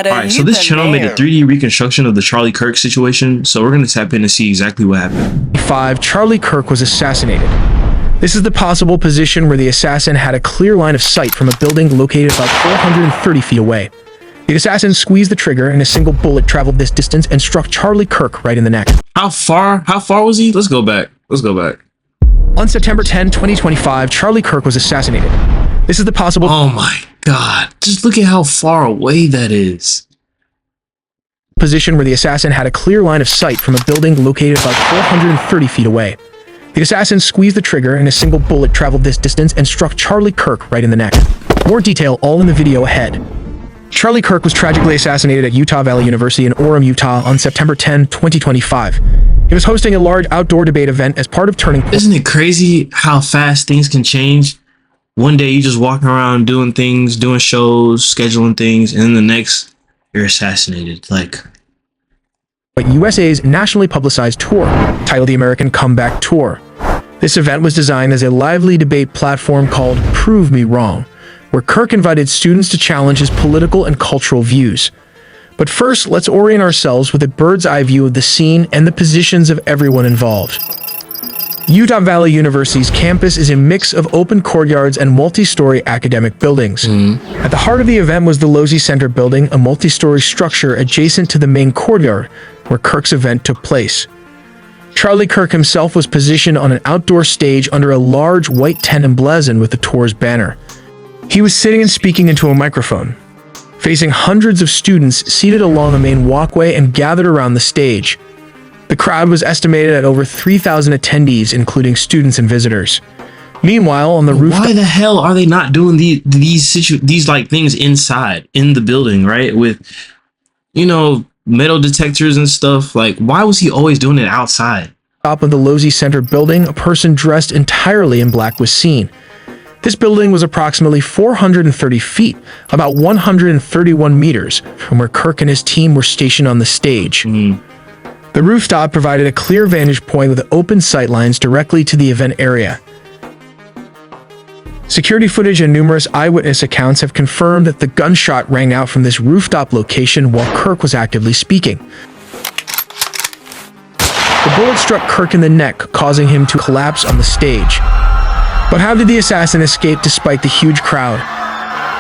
Alright, so this channel made a 3D reconstruction of the Charlie Kirk situation, so we're gonna tap in and see exactly what happened. 5. Charlie Kirk was assassinated. This is the possible position where the assassin had a clear line of sight from a building located about 430 feet away. The assassin squeezed the trigger and a single bullet traveled this distance and struck Charlie Kirk right in the neck. How far was he? Let's go back. On September 10, 2025, Charlie Kirk was assassinated. This is the possible... Oh my god. Just look at how far away that is. ...position where the assassin had a clear line of sight from a building located about 430 feet away. The assassin squeezed the trigger and a single bullet traveled this distance and struck Charlie Kirk right in the neck. More detail all in the video ahead. Charlie Kirk was tragically assassinated at Utah Valley University in Orem, Utah on September 10, 2025. He was hosting a large outdoor debate event as part of Turning Point. Isn't it crazy how fast things can change? One day you just walking around doing things, doing shows, scheduling things, and then the next you're assassinated. Like USA's nationally publicized tour, titled the American Comeback Tour. This event was designed as a lively debate platform called Prove Me Wrong, where Kirk invited students to challenge his political and cultural views. But first, let's orient ourselves with a bird's eye view of the scene and the positions of everyone involved. Utah Valley University's campus is a mix of open courtyards and multi-story academic buildings. At the heart of the event was the Losey Center building, a multi-story structure adjacent to the main courtyard where Kirk's event took place. Charlie Kirk himself was positioned on an outdoor stage under a large white tent emblazoned with the tour's banner. He was sitting and speaking into a microphone, facing hundreds of students seated along the main walkway and gathered around the stage. The crowd was estimated at over 3,000 attendees, including students and visitors. Meanwhile, on the rooftop... Why the hell are they not doing these like things inside, in the building, right? With, you know, metal detectors and stuff. Like, why was he always doing it outside? Top of the Losey Center building, a person dressed entirely in black was seen. This building was approximately 430 feet, about 131 meters, from where Kirk and his team were stationed on the stage. The rooftop provided a clear vantage point with open sightlines directly to the event area. Security footage and numerous eyewitness accounts have confirmed that the gunshot rang out from this rooftop location while Kirk was actively speaking. The bullet struck Kirk in the neck, causing him to collapse on the stage. But how did the assassin escape despite the huge crowd?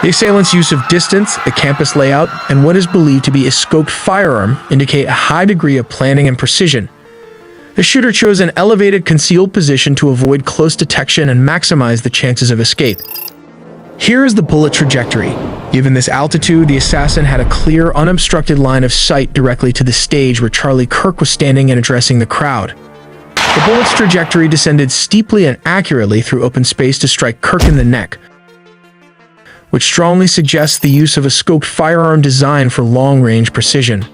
The assailant's use of distance, the campus layout, and what is believed to be a scoped firearm indicate a high degree of planning and precision. The shooter chose an elevated, concealed position to avoid close detection and maximize the chances of escape. Here is the bullet trajectory. Given this altitude, the assassin had a clear, unobstructed line of sight directly to the stage where Charlie Kirk was standing and addressing the crowd. The bullet's trajectory descended steeply and accurately through open space to strike Kirk in the neck, which strongly suggests the use of a scoped firearm designed for long-range precision.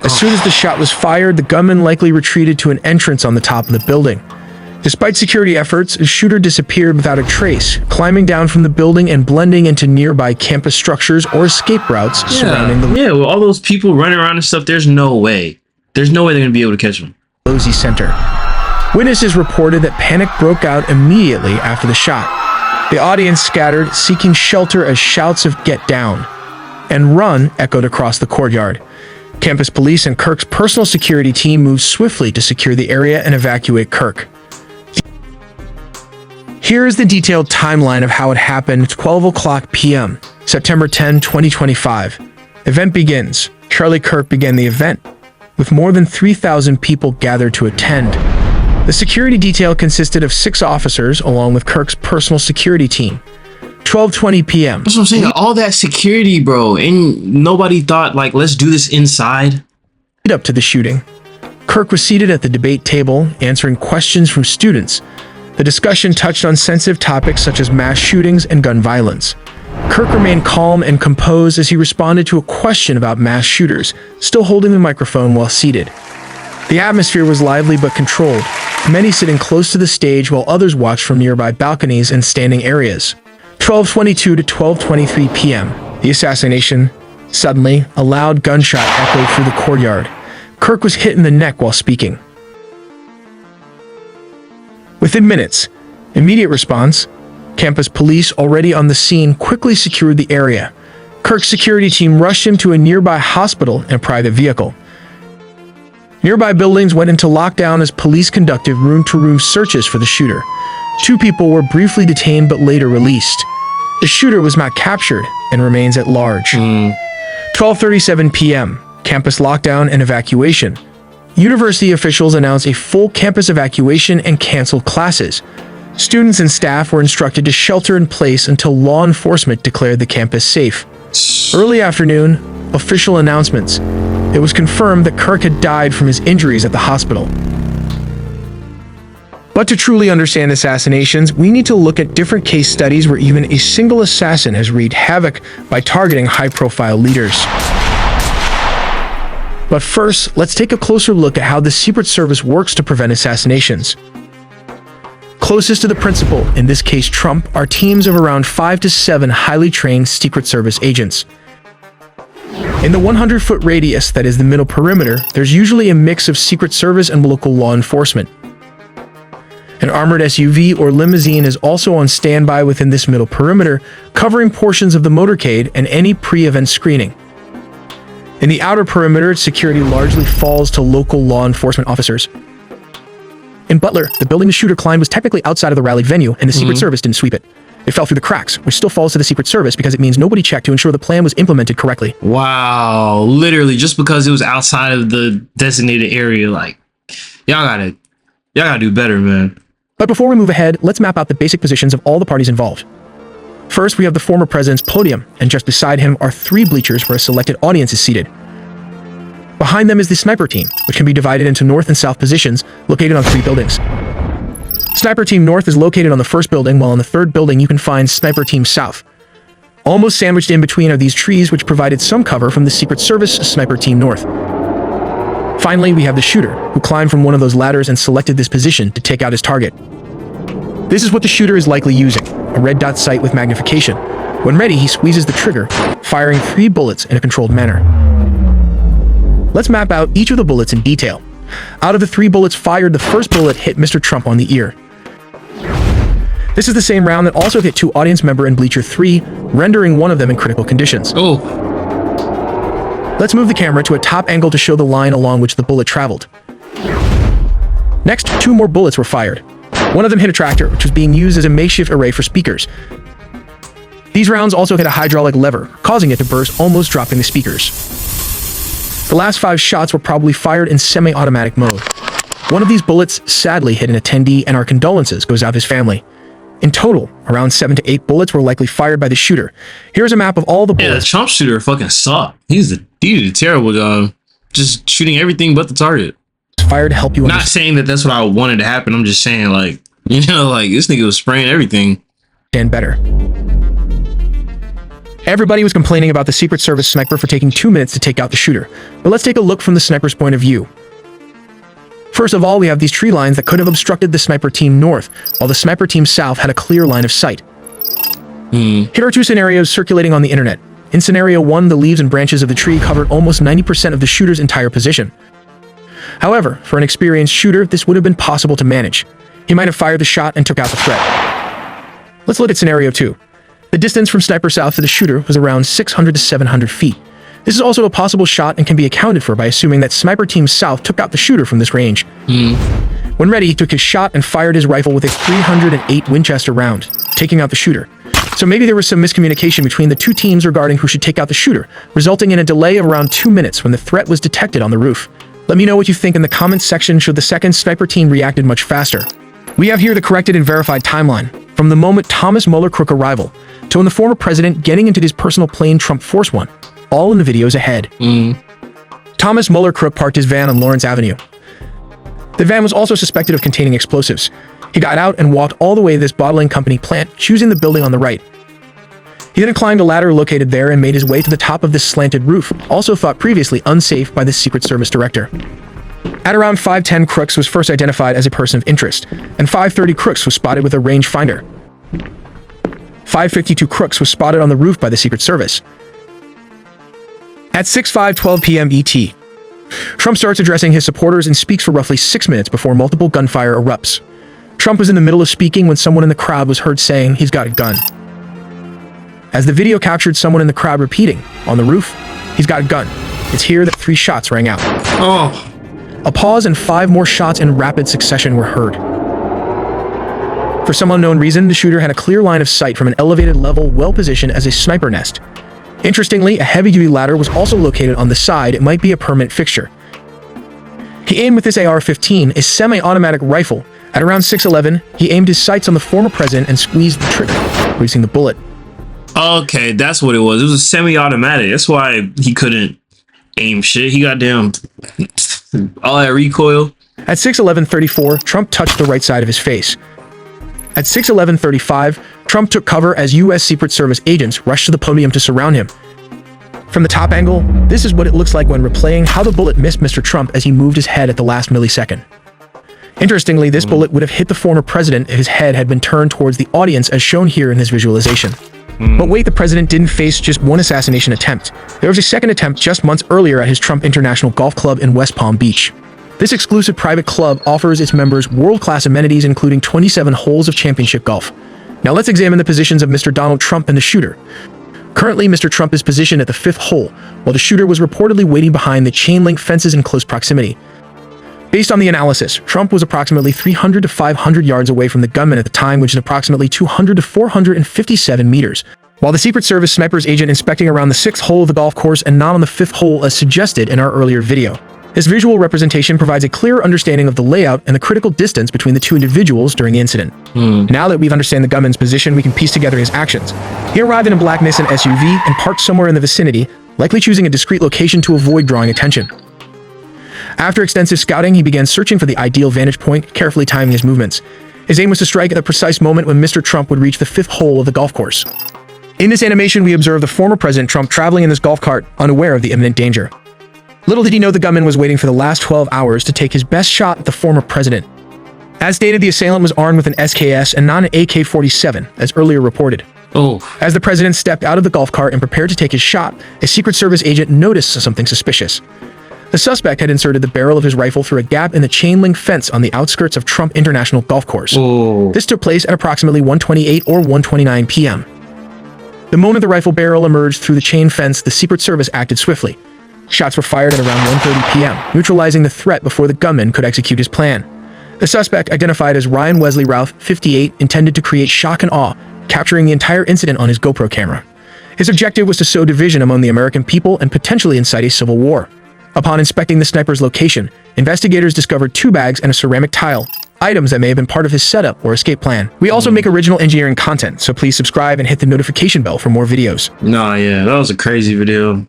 As soon as the shot was fired, the gunman likely retreated to an entrance on the top of the building. Despite security efforts, the shooter disappeared without a trace, climbing down from the building and blending into nearby campus structures or escape routes surrounding the... Yeah, with all those people running around and stuff, there's no way they're gonna be able to catch him. Losey Center. Witnesses reported that panic broke out immediately after the shot. The audience scattered, seeking shelter as shouts of "Get down" and "Run" echoed across the courtyard. Campus police and Kirk's personal security team moved swiftly to secure the area and evacuate Kirk. Here is the detailed timeline of how it happened. 12:00 p.m., September 10, 2025. Event begins. Charlie Kirk began the event, with more than 3,000 people gathered to attend. The security detail consisted of 6 officers, along with Kirk's personal security team. 12:20 p.m. That's what I'm saying. All that security, bro, and nobody thought, like, let's do this inside. Lead up to the shooting, Kirk was seated at the debate table, answering questions from students. The discussion touched on sensitive topics such as mass shootings and gun violence. Kirk remained calm and composed as he responded to a question about mass shooters, still holding the microphone while seated. The atmosphere was lively but controlled, many sitting close to the stage while others watched from nearby balconies and standing areas. 12:22 to 12:23 p.m. The assassination. Suddenly, a loud gunshot echoed through the courtyard. Kirk was hit in the neck while speaking. Within minutes, immediate response. Campus police, already on the scene, quickly secured the area. Kirk's security team rushed him to a nearby hospital in a private vehicle. Nearby buildings went into lockdown as police conducted room-to-room searches for the shooter. 2 people were briefly detained but later released. The shooter was not captured and remains at large. 12:37 p.m. Campus lockdown and evacuation. University officials announced a full campus evacuation and canceled classes. Students and staff were instructed to shelter in place until law enforcement declared the campus safe. Early afternoon, official announcements. It was confirmed that Kirk had died from his injuries at the hospital. But to truly understand assassinations, we need to look at different case studies where even a single assassin has wreaked havoc by targeting high-profile leaders. But first, let's take a closer look at how the Secret Service works to prevent assassinations. Closest to the principal, in this case Trump, are teams of around 5 to 7 highly trained Secret Service agents. In the 100-foot radius, that is the middle perimeter, there's usually a mix of Secret Service and local law enforcement. An armored SUV or limousine is also on standby within this middle perimeter, covering portions of the motorcade and any pre-event screening. In the outer perimeter, security largely falls to local law enforcement officers. In Butler, the building the shooter climbed was technically outside of the rally venue, and the Secret Service didn't sweep it. It fell through the cracks, which still falls to the Secret Service because it means nobody checked to ensure the plan was implemented correctly. Wow, literally just because it was outside of the designated area, like y'all gotta do better, man. But before we move ahead, let's map out the basic positions of all the parties involved. First, we have the former president's podium, and just beside him are 3 bleachers where a selected audience is seated. Behind them is the sniper team, which can be divided into north and south positions, located on 3 buildings. Sniper Team North is located on the first building, while on the third building you can find Sniper Team South. Almost sandwiched in between are these trees, which provided some cover from the Secret Service Sniper Team North. Finally, we have the shooter, who climbed from one of those ladders and selected this position to take out his target. This is what the shooter is likely using, a red dot sight with magnification. When ready, he squeezes the trigger, firing 3 bullets in a controlled manner. Let's map out each of the bullets in detail. Out of the 3 bullets fired, the first bullet hit Mr. Trump on the ear. This is the same round that also hit 2 audience member in Bleacher 3, rendering one of them in critical conditions. Oh. Let's move the camera to a top angle to show the line along which the bullet traveled. Next, 2 more bullets were fired. One of them hit a tractor, which was being used as a makeshift array for speakers. These rounds also hit a hydraulic lever, causing it to burst, almost dropping the speakers. The last 5 shots were probably fired in semi-automatic mode. One of these bullets sadly hit an attendee, and our condolences goes out to his family. In total, around 7 to 8 bullets were likely fired by the shooter. Here's a map of all the bullets. Yeah, the Trump shooter fucking sucked. He did a terrible job, just shooting everything but the target. Fired to help you Not saying that that's what I wanted to happen. I'm just saying, like, you know, like this nigga was spraying everything. And better. Everybody was complaining about the Secret Service sniper for taking 2 minutes to take out the shooter. But let's take a look from the sniper's point of view. First of all, we have these tree lines that could have obstructed the Sniper Team North, while the Sniper Team South had a clear line of sight. Here are 2 scenarios circulating on the internet. In scenario 1, the leaves and branches of the tree covered almost 90% of the shooter's entire position. However, for an experienced shooter, this would have been possible to manage. He might have fired the shot and took out the threat. Let's look at scenario 2. The distance from Sniper South to the shooter was around 600 to 700 feet. This is also a possible shot and can be accounted for by assuming that Sniper Team South took out the shooter from this range. When ready, he took his shot and fired his rifle with a 308 Winchester round, taking out the shooter. So maybe there was some miscommunication between the 2 teams regarding who should take out the shooter, resulting in a delay of around 2 minutes when the threat was detected on the roof. Let me know what you think in the comments section. Should the second sniper team reacted much faster? We have here the corrected and verified timeline, from the moment Thomas Mueller Crook arrival, to when the former president getting into his personal plane Trump Force One, all in the videos ahead. Thomas Mueller Crook parked his van on Lawrence Avenue. The van was also suspected of containing explosives. He got out and walked all the way to this bottling company plant, choosing the building on the right. He then climbed a ladder located there and made his way to the top of this slanted roof, also thought previously unsafe by the Secret Service director. At around 5:10, Crooks was first identified as a person of interest, and 5:30, Crooks was spotted with a rangefinder. 5:52, Crooks was spotted on the roof by the Secret Service. At 6:12 p.m. ET, Trump starts addressing his supporters and speaks for roughly 6 minutes before multiple gunfire erupts. Trump was in the middle of speaking when someone in the crowd was heard saying he's got a gun. as the video captured someone in the crowd repeating, "On the roof, he's got a gun." It's here that 3 shots rang out. Oh. A pause and 5 more shots in rapid succession were heard. For some unknown reason, the shooter had a clear line of sight from an elevated level well-positioned as a sniper nest. Interestingly, a heavy-duty ladder was also located on the side. It might be a permanent fixture. He aimed with this AR-15, a semi-automatic rifle. At around 6:11, he aimed his sights on the former president and squeezed the trigger, releasing the bullet. Okay, that's what it was. It was a semi-automatic. That's why he couldn't aim shit. He got damn all that recoil. At 6:11:34, Trump touched the right side of his face. At 6:11:35, Trump took cover as U.S. Secret Service agents rushed to the podium to surround him. From the top angle, this is what it looks like when replaying how the bullet missed Mr. Trump as he moved his head at the last millisecond. Interestingly, this bullet would have hit the former president if his head had been turned towards the audience as shown here in this visualization. But wait, the president didn't face just one assassination attempt. There was a second attempt just months earlier at his Trump International Golf Club in West Palm Beach. This exclusive private club offers its members world-class amenities including 27 holes of championship golf. Now let's examine the positions of Mr. Donald Trump and the shooter. Currently, Mr. Trump is positioned at the 5th hole, while the shooter was reportedly waiting behind the chain-link fences in close proximity. Based on the analysis, Trump was approximately 300 to 500 yards away from the gunman at the time, which is approximately 200 to 457 meters, while the Secret Service sniper's agent inspecting around the 6th hole of the golf course and not on the 5th hole as suggested in our earlier video. This visual representation provides a clear understanding of the layout and the critical distance between the 2 individuals during the incident. Now that we've understood the gunman's position, we can piece together his actions. He arrived in a black Nissan SUV and parked somewhere in the vicinity, likely choosing a discreet location to avoid drawing attention. After extensive scouting, he began searching for the ideal vantage point, carefully timing his movements. His aim was to strike at the precise moment when Mr. Trump would reach the 5th hole of the golf course. In this animation, we observe the former President Trump traveling in this golf cart, unaware of the imminent danger. Little did he know the gunman was waiting for the last 12 hours to take his best shot at the former president. As stated, the assailant was armed with an SKS and not an AK-47, as earlier reported. As the president stepped out of the golf cart and prepared to take his shot, a Secret Service agent noticed something suspicious. The suspect had inserted the barrel of his rifle through a gap in the chain-link fence on the outskirts of Trump International Golf Course. This took place at approximately 1:28 or 1:29 p.m. The moment the rifle barrel emerged through the chain fence, the Secret Service acted swiftly. Shots were fired at around 1:30 p.m., neutralizing the threat before the gunman could execute his plan. The suspect, identified as Ryan Wesley Routh, 58, intended to create shock and awe, capturing the entire incident on his GoPro camera. His objective was to sow division among the American people and potentially incite a civil war. Upon inspecting the sniper's location, investigators discovered 2 bags and a ceramic tile, items that may have been part of his setup or escape plan. We also make original engineering content, so please subscribe and hit the notification bell for more videos. Nah, yeah, that was a crazy video.